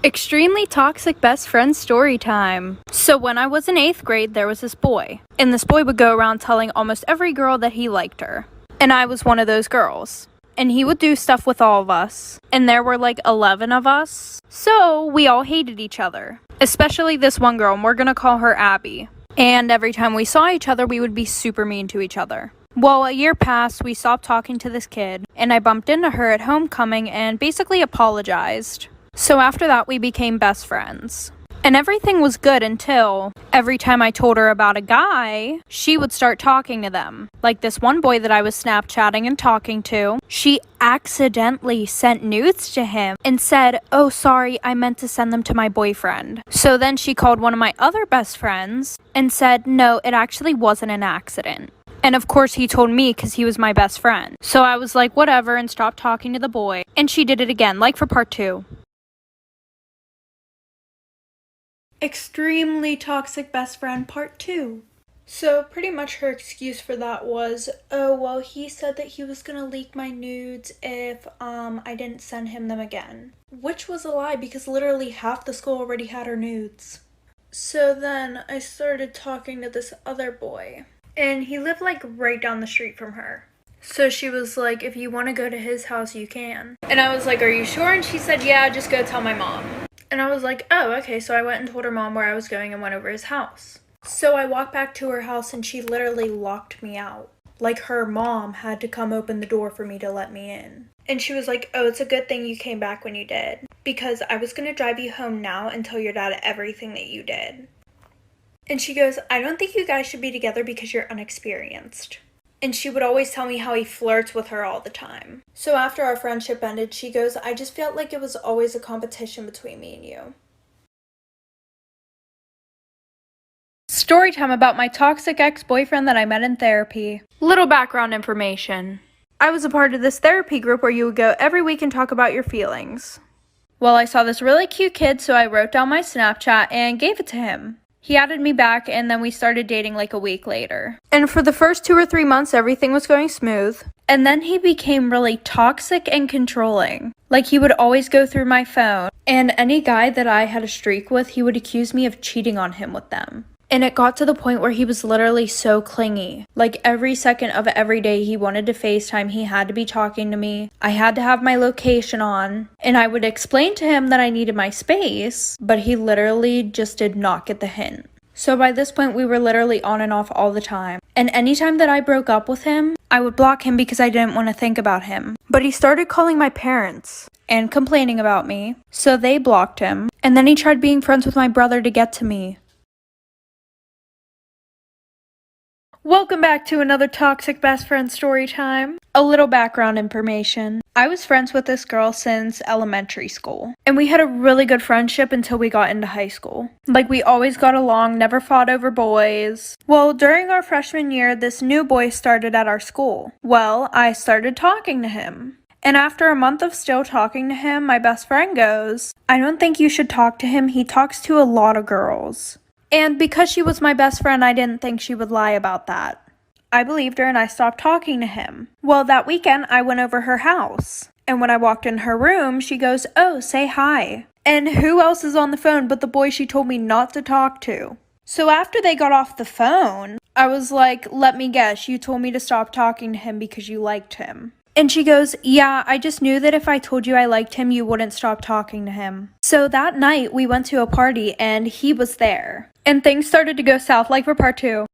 Extremely toxic best friend story time. So when I was in 8th grade, there was this boy. And this boy would go around telling almost every girl that he liked her. And I was one of those girls. And he would do stuff with all of us. And there were like 11 of us. So we all hated each other. Especially this one girl, and we're gonna call her Abby. And every time we saw each other, we would be super mean to each other. Well, a year passed, we stopped talking to this kid. And I bumped into her at homecoming and basically apologized. So after that, we became best friends. And everything was good until every time I told her about a guy, she would start talking to them. Like this one boy that I was Snapchatting and talking to, she accidentally sent nudes to him and said, "Oh, sorry, I meant to send them to my boyfriend." So then she called one of my other best friends and said, "No, it actually wasn't an accident." And of course he told me because he was my best friend. So I was like, whatever, and stopped talking to the boy. And she did it again, like for part 2. Extremely toxic best friend part 2. So pretty much her excuse for that was, oh, well, he said that he was gonna leak my nudes if I didn't send him them again. Which was a lie because literally half the school already had her nudes. So then I started talking to this other boy. And he lived like right down the street from her. So she was like, if you want to go to his house, you can. And I was like, are you sure? And she said, yeah, just go tell my mom. And I was like, oh, okay. So I went and told her mom where I was going and went over his house. So I walked back to her house and she literally locked me out. Like her mom had to come open the door for me to let me in. And she was like, oh, it's a good thing you came back when you did. Because I was going to drive you home now and tell your dad everything that you did. And she goes, I don't think you guys should be together because you're inexperienced. And she would always tell me how he flirts with her all the time. So after our friendship ended, she goes, I just felt like it was always a competition between me and you. Story time about my toxic ex-boyfriend that I met in therapy. Little background information. I was a part of this therapy group where you would go every week and talk about your feelings. Well, I saw this really cute kid, so I wrote down my Snapchat and gave it to him. He added me back, and then we started dating like a week later. And for the first 2 or 3 months, everything was going smooth. And then he became really toxic and controlling. Like, he would always go through my phone. And any guy that I had a streak with, he would accuse me of cheating on him with them. And it got to the point where he was literally so clingy. Like, every second of every day he wanted to FaceTime, he had to be talking to me. I had to have my location on. And I would explain to him that I needed my space, but he literally just did not get the hint. So by this point, we were literally on and off all the time. And anytime that I broke up with him, I would block him because I didn't want to think about him. But he started calling my parents and complaining about me. So they blocked him. And then he tried being friends with my brother to get to me. Welcome back to another toxic best friend story time. A little background information. I was friends with this girl since elementary school. And we had a really good friendship until we got into high school. Like, we always got along, never fought over boys. Well, during our freshman year, this new boy started at our school. Well, I started talking to him. And after a month of still talking to him, my best friend goes, I don't think you should talk to him. He talks to a lot of girls. And because she was my best friend, I didn't think she would lie about that. I believed her and I stopped talking to him. Well, that weekend, I went over her house. And when I walked in her room, she goes, oh, say hi. And who else is on the phone but the boy she told me not to talk to? So after they got off the phone, I was like, let me guess, you told me to stop talking to him because you liked him. And she goes, yeah, I just knew that if I told you I liked him, you wouldn't stop talking to him. So that night, we went to a party and he was there. And things started to go south, like for part 2.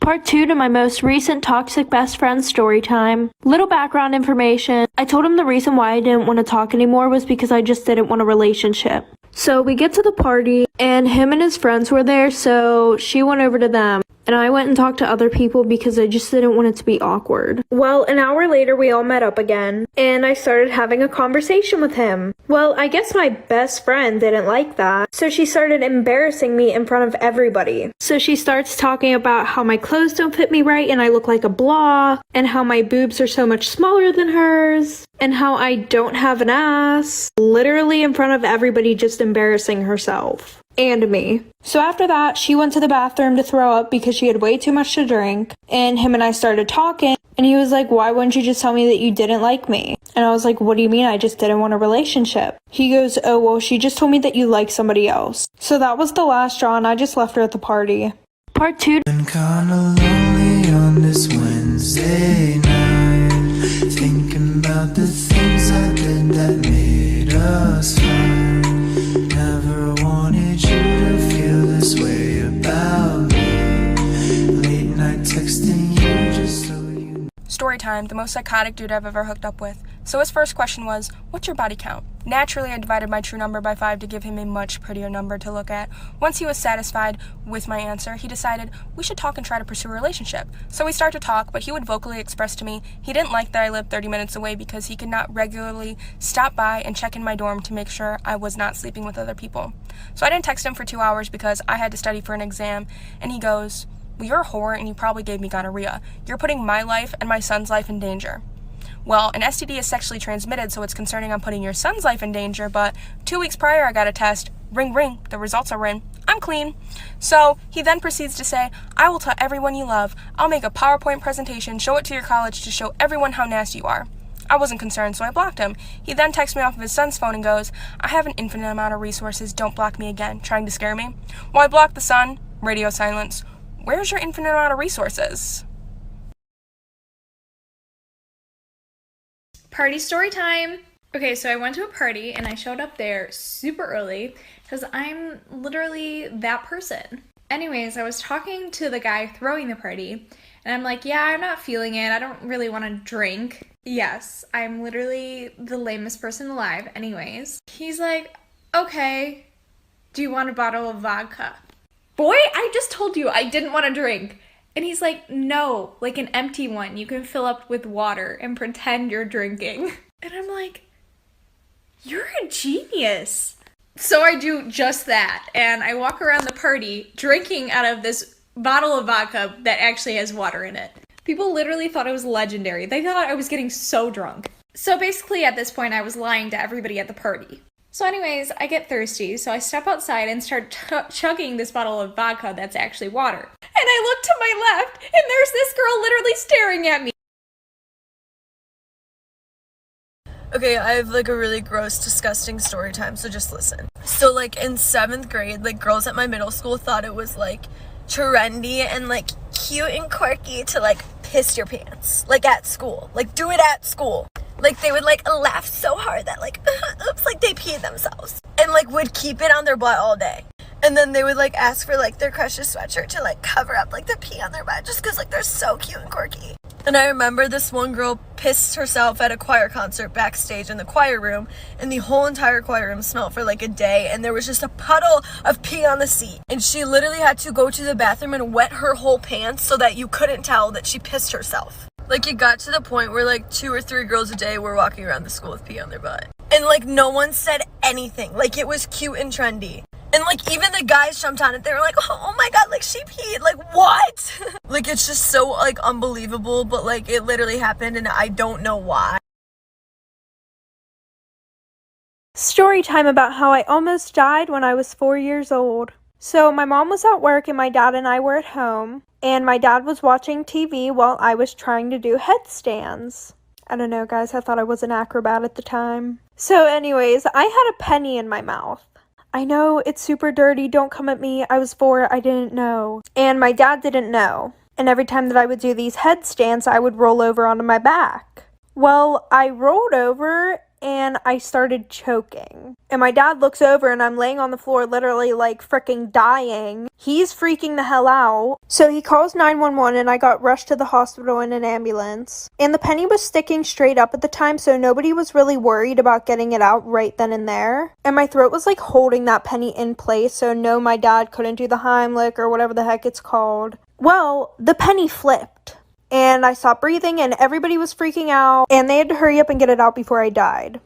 Part 2 to my most recent toxic best friend story time. Little background information. I told him the reason why I didn't want to talk anymore was because I just didn't want a relationship. So we get to the party and him and his friends were there, so she went over to them. And I went and talked to other people because I just didn't want it to be awkward. Well, an hour later, we all met up again, and I started having a conversation with him. Well, I guess my best friend didn't like that, so she started embarrassing me in front of everybody. So she starts talking about how my clothes don't fit me right and I look like a blah, and how my boobs are so much smaller than hers, and how I don't have an ass. Literally in front of everybody, just embarrassing herself. and me. So after that, she went to the bathroom to throw up because she had way too much to drink, and him and I started talking, and he was like, why wouldn't you just tell me that you didn't like me? And I was like, what do you mean? I just didn't want a relationship. He goes, oh, well, she just told me that you like somebody else. So that was the last straw, and I just left her at the party. Part 2. Been kinda lonely on this Wednesday night, thinking about the things I did that made us fine. Never wanted you to feel this way about me. Late night texting you just so you. Storytime, the most psychotic dude I've ever hooked up with. So his first question was, what's your body count? Naturally, I divided my true number by 5 to give him a much prettier number to look at. Once he was satisfied with my answer, he decided we should talk and try to pursue a relationship. So we started to talk, but he would vocally express to me he didn't like that I lived 30 minutes away because he could not regularly stop by and check in my dorm to make sure I was not sleeping with other people. So I didn't text him for 2 hours because I had to study for an exam, and he goes, well, you're a whore and you probably gave me gonorrhea. You're putting my life and my son's life in danger. Well, an STD is sexually transmitted, so it's concerning I'm putting your son's life in danger, but 2 weeks prior I got a test. Ring, ring. The results are in. I'm clean. So he then proceeds to say, I will tell everyone you love. I'll make a PowerPoint presentation, show it to your college to show everyone how nasty you are. I wasn't concerned, so I blocked him. He then texts me off of his son's phone and goes, I have an infinite amount of resources. Don't block me again. Trying to scare me? Well, I blocked the son. Radio silence. Where's your infinite amount of resources? Party story time. Okay, so I went to a party and I showed up there super early because I'm literally that person. Anyways, I was talking to the guy throwing the party and I'm like, yeah, I'm not feeling it. I don't really want to drink. Yes, I'm literally the lamest person alive. Anyways, he's like, okay, do you want a bottle of vodka? Boy, I just told you I didn't want to drink. And he's like, no, like an empty one you can fill up with water and pretend you're drinking. And I'm like, you're a genius. So I do just that. And I walk around the party drinking out of this bottle of vodka that actually has water in it. People literally thought it was legendary. They thought I was getting so drunk. So basically at this point I was lying to everybody at the party. So anyways, I get thirsty, so I step outside and start chugging this bottle of vodka that's actually water. And I look to my left, and there's this girl literally staring at me. Okay, I have like a really gross, disgusting story time, so just listen. So like in 7th grade, like girls at my middle school thought it was like trendy and like cute and quirky to like piss your pants, like at school, like do it at school. Like they would like laugh so hard that like, oops, like they peed themselves. And like would keep it on their butt all day. And then they would like ask for like their crush's sweatshirt to like cover up like the pee on their butt just because like they're so cute and quirky. And I remember this one girl pissed herself at a choir concert backstage in the choir room, and the whole entire choir room smelled for like a day, and there was just a puddle of pee on the seat. And she literally had to go to the bathroom and wet her whole pants so that you couldn't tell that she pissed herself. Like it got to the point where like 2 or 3 girls a day were walking around the school with pee on their butt. And like no one said anything. Like it was cute and trendy. And like even the guys jumped on it. They were like, oh my god, like she peed. Like what? Like it's just so like unbelievable, but like it literally happened and I don't know why. Story time about how I almost died when I was 4 years old. So my mom was at work and my dad and I were at home, and my dad was watching TV while I was trying to do headstands. I don't know, guys, I thought I was an acrobat at the time. So anyways, I had a penny in my mouth. I know, it's super dirty, don't come at me, I was 4, I didn't know. And my dad didn't know. And every time that I would do these headstands, I would roll over onto my back. Well, I rolled over and I started choking. And my dad looks over and I'm laying on the floor literally like freaking dying. He's freaking the hell out. So he calls 911 and I got rushed to the hospital in an ambulance. And the penny was sticking straight up at the time, so nobody was really worried about getting it out right then and there. And my throat was like holding that penny in place, so no, my dad couldn't do the Heimlich or whatever the heck it's called. Well, the penny flipped. And I stopped breathing and everybody was freaking out and they had to hurry up and get it out before I died.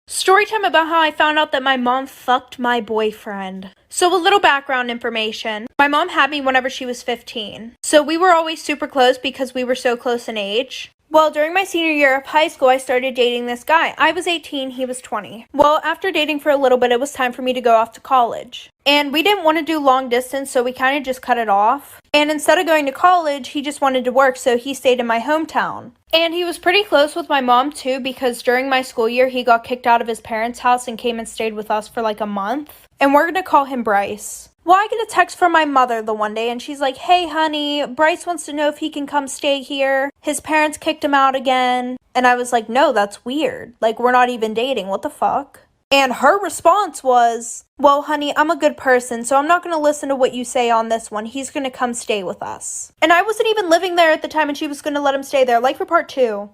Story time about how I found out that my mom fucked my boyfriend. So a little background information. My mom had me whenever she was 15. So we were always super close because we were so close in age. Well, during my senior year of high school, I started dating this guy. I was 18, he was 20. Well, after dating for a little bit, it was time for me to go off to college. And we didn't want to do long distance, so we kind of just cut it off. And instead of going to college, he just wanted to work, so he stayed in my hometown. And he was pretty close with my mom too, because during my school year, he got kicked out of his parents' house and came and stayed with us for like a month. And we're gonna call him Bryce. Well, I get a text from my mother the one day, and she's like, "Hey, honey, Bryce wants to know if he can come stay here. His parents kicked him out again." And I was like, "No, that's weird. Like, we're not even dating. What the fuck?" And her response was, "Well, honey, I'm a good person, so I'm not going to listen to what you say on this one. He's going to come stay with us." And I wasn't even living there at the time, and she was going to let him stay there. Like for part 2.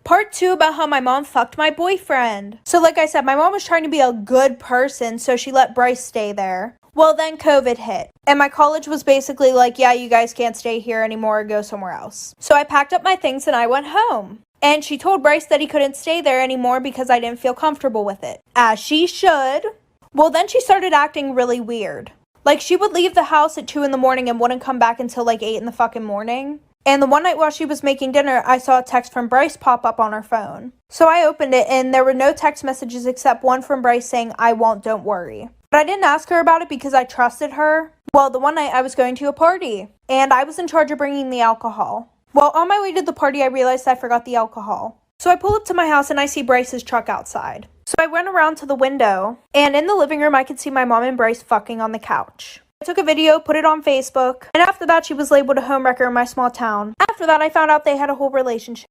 Part 2 about how my mom fucked my boyfriend. So like I said, my mom was trying to be a good person, so she let Bryce stay there. Well, then COVID hit, and my college was basically like, "Yeah, you guys can't stay here anymore, go somewhere else." So I packed up my things and I went home. And she told Bryce that he couldn't stay there anymore because I didn't feel comfortable with it. As she should. Well, then she started acting really weird. Like, she would leave the house at 2 in the morning and wouldn't come back until like 8 in the fucking morning. And the one night while she was making dinner, I saw a text from Bryce pop up on her phone. So I opened it, and there were no text messages except one from Bryce saying, "I won't, don't worry." But I didn't ask her about it because I trusted her. Well, the one night I was going to a party, and I was in charge of bringing the alcohol. Well, on my way to the party, I realized I forgot the alcohol. So I pull up to my house, and I see Bryce's truck outside. So I went around to the window, and in the living room, I could see my mom and Bryce fucking on the couch. I took a video, put it on Facebook, and after that, she was labeled a homewrecker in my small town. After that, I found out they had a whole relationship.